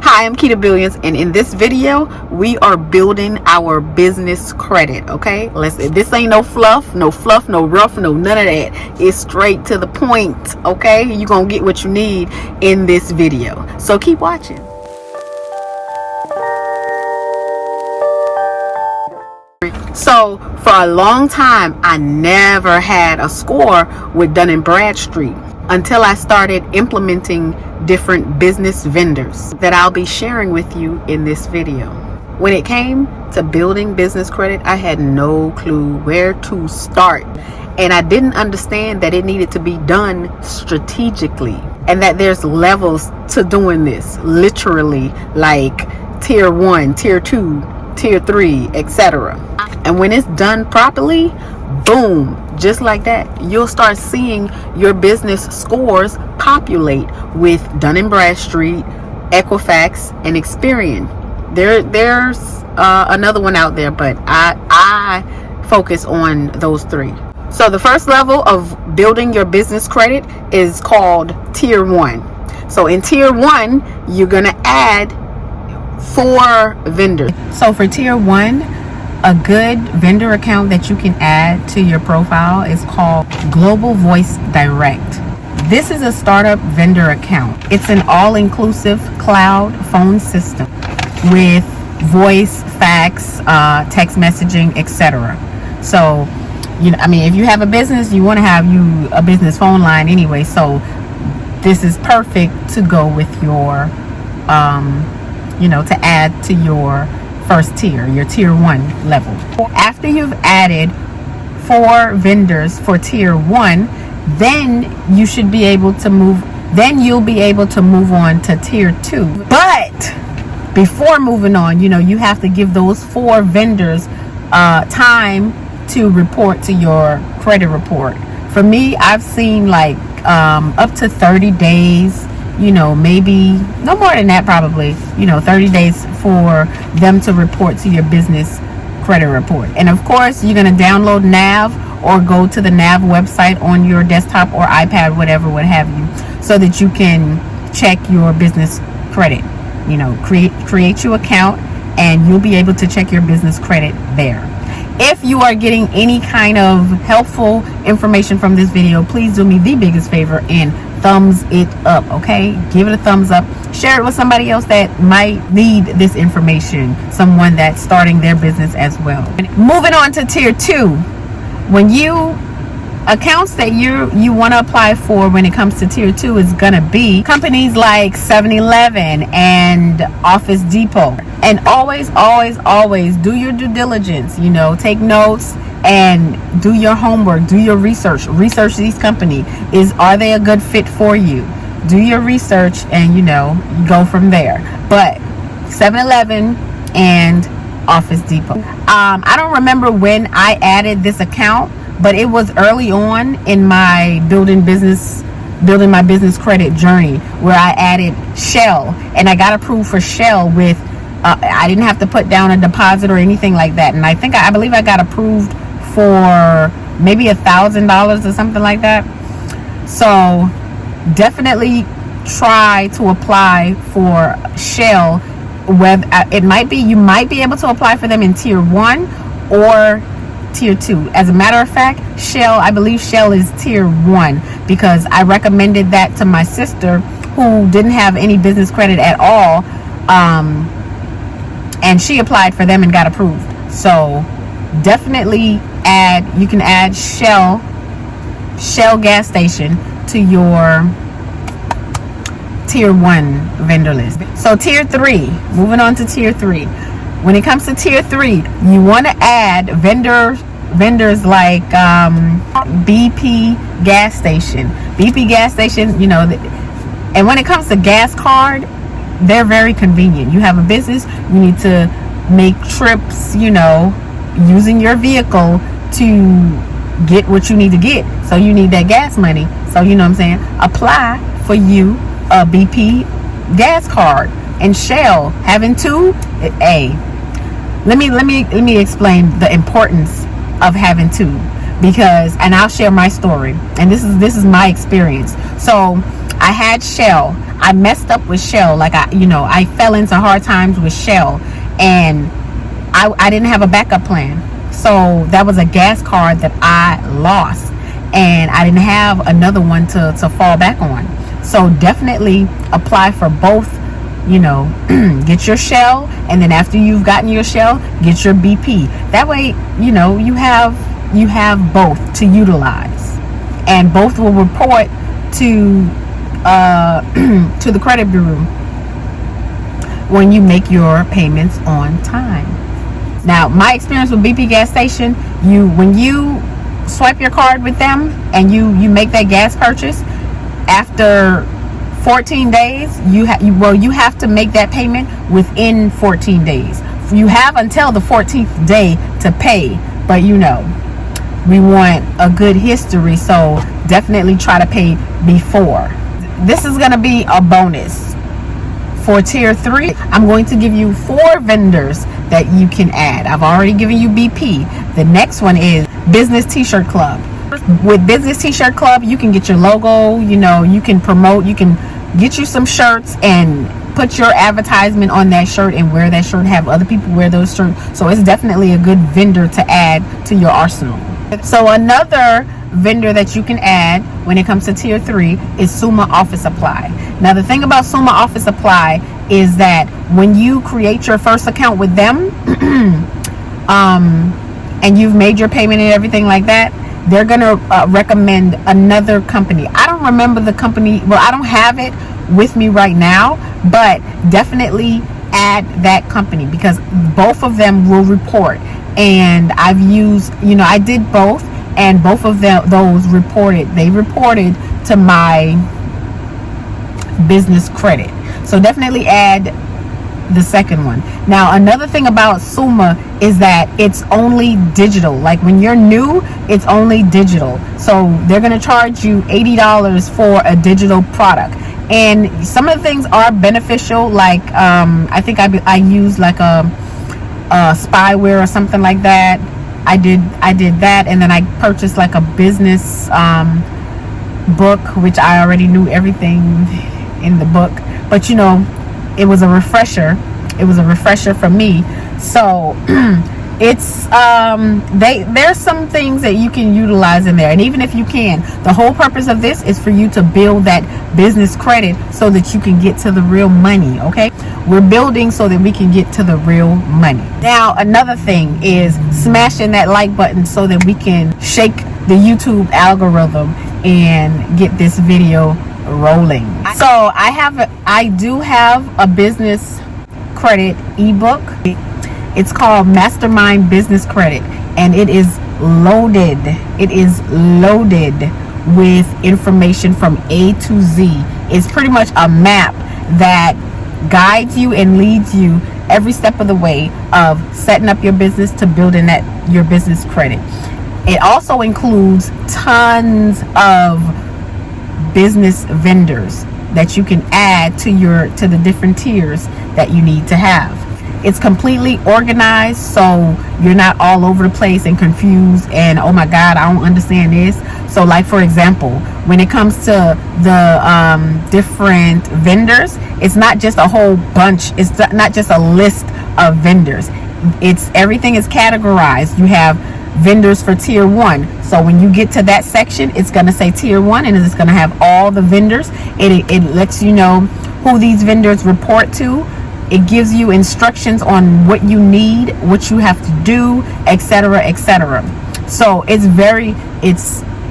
Hi, I'm Keita Billions, and in this video we are building our business credit. Okay, this ain't no fluff, no rough, no none of that. It's straight to the point. Okay, you're gonna get what you need in this video, so keep watching. So for a long time I never had a score with Dun & Bradstreet until I started implementing different business vendors that I'll be sharing with you in this video. When it came to building business credit, I had no clue where to start, and I didn't understand that it needed to be done strategically and that there's levels to doing this, literally like tier 1, tier 2, tier 3, etc. And when it's done properly, boom, just like that, you'll start seeing your business scores populate with Dun & Bradstreet, Equifax, and Experian. There's another one out there, but I focus on those three. So the first level of building your business credit is called tier 1. So in tier 1, you're gonna add 4 vendors. So for tier 1, a good vendor account that you can add to your profile is called Global Voice Direct. This is a startup vendor account. It's an all-inclusive cloud phone system with voice, fax, text messaging, etc. So, if you have a business, you want to have a business phone line anyway. So this is perfect to go with your, to add to your first tier, your tier 1 level. After you've added 4 vendors for tier 1, then you should be able to move, then you'll be able to move on to tier 2. But before moving on, you have to give those 4 vendors time to report to your credit report. For me, I've seen like up to 30 days, maybe no more than that, probably 30 days for them to report to your business credit report. And of course, you're going to download NAV or go to the NAV website on your desktop or iPad, whatever, what have you, so that you can check your business credit. Create your account and you'll be able to check your business credit there. If you are getting any kind of helpful information from this video, please do me the biggest favor and thumbs it up. Okay, give it a thumbs up, share it with somebody else that might need this information, someone that's starting their business as well. Moving on to tier 2, when accounts that you want to apply for when it comes to tier 2 is gonna be companies like 7-Eleven and Office Depot. And always do your due diligence, take notes and do your homework, do your research these companies. Are they a good fit for you? Do your research and you go from there. But 7-Eleven and Office Depot, I don't remember when I added this account, but it was early on in my building my business credit journey, where I added Shell, and I got approved for Shell with I didn't have to put down a deposit or anything like that. And I believe I got approved for maybe $1,000 or something like that. So definitely try to apply for Shell. You might be able to apply for them in tier 1 or tier 2. As a matter of fact, I believe Shell is tier 1 because I recommended that to my sister who didn't have any business credit at all. And she applied for them and got approved. So definitely you can add Shell gas station to your tier 1 vendor list. So tier 3, moving on to tier 3. When it comes to tier 3, you want to add vendors like BP gas station. BP gas station, and when it comes to gas card, they're very convenient. You have a business, you need to make trips, using your vehicle to get what you need to get. So you need that gas money. So apply for you a BP gas card. And Shell, having 2, let me explain the importance of having 2, and I'll share my story, and this is my experience. So I had Shell. I messed up with Shell. Like I fell into hard times with Shell, and I didn't have a backup plan. So that was a gas card that I lost, and I didn't have another one to fall back on. So definitely apply for both. Get your Shell, and then after you've gotten your Shell, get your BP. That way, you have both to utilize, and both will report to the credit bureau when you make your payments on time. Now, my experience with BP gas station, when you swipe your card with them and you make that gas purchase, after 14 days, you have to make that payment within 14 days. You have until the 14th day to pay, but we want a good history, so definitely try to pay before. This is going to be a bonus. For tier 3, I'm going to give you 4 vendors that you can add. I've already given you BP. The next one is Business T-shirt Club. With Business T-shirt Club, you can get your logo, you can promote, you can get you some shirts and put your advertisement on that shirt and wear that shirt, have other people wear those shirts. So it's definitely a good vendor to add to your arsenal. So another vendor that you can add when it comes to tier 3 is Summa Office Supply. Now the thing about Summa Office Supply is that when you create your first account with them and you've made your payment and everything like that, they're gonna recommend another company. I don't remember the company. Well, I don't have it with me right now, but definitely add that company because both of them will report. And I've used, I did both, and both of those reported to my business credit. So definitely add the second one. Now another thing about Summa is that it's only digital. Like when you're new, it's only digital. So they're going to charge you $80 for a digital product. And some of the things are beneficial. Like I think I used like a spyware or something like that. I did that, and then I purchased like a business book, which I already knew everything in the book, but it was a refresher. It was a refresher for me. So it's there's some things that you can utilize in there, and even if you can, the whole purpose of this is for you to build that business credit so that you can get to the real money. Okay, we're building so that we can get to the real money. Now another thing is smashing that like button so that we can shake the YouTube algorithm and get this video rolling. So I do have a business credit ebook. It's called Mastermind Business Credit, and it is loaded. It is loaded with information from A to Z. It's pretty much a map that guides you and leads you every step of the way of setting up your business to building your business credit. It also includes tons of business vendors that you can add to the different tiers that you need to have. It's completely organized, so you're not all over the place and confused and oh my god, I don't understand this. So like for example, when it comes to the different vendors, it's not just a whole bunch, it's not just a list of vendors. Everything is categorized. You have vendors for tier 1, so when you get to that section, it's going to say tier 1 and it's going to have all the vendors. It lets you know who these vendors report to. It gives you instructions on what you need, what you have to do, etc., etc. So it's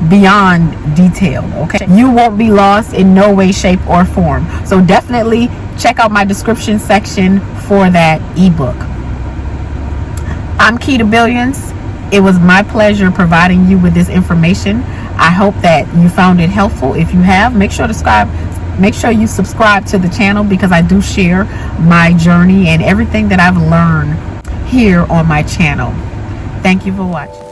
beyond detailed. Okay, you won't be lost in no way, shape, or form. So definitely check out my description section for that ebook. I'm Key to Billions. It was my pleasure providing you with this information. I hope that you found it helpful. If you have, make sure you subscribe to the channel because I do share my journey and everything that I've learned here on my channel. Thank you for watching.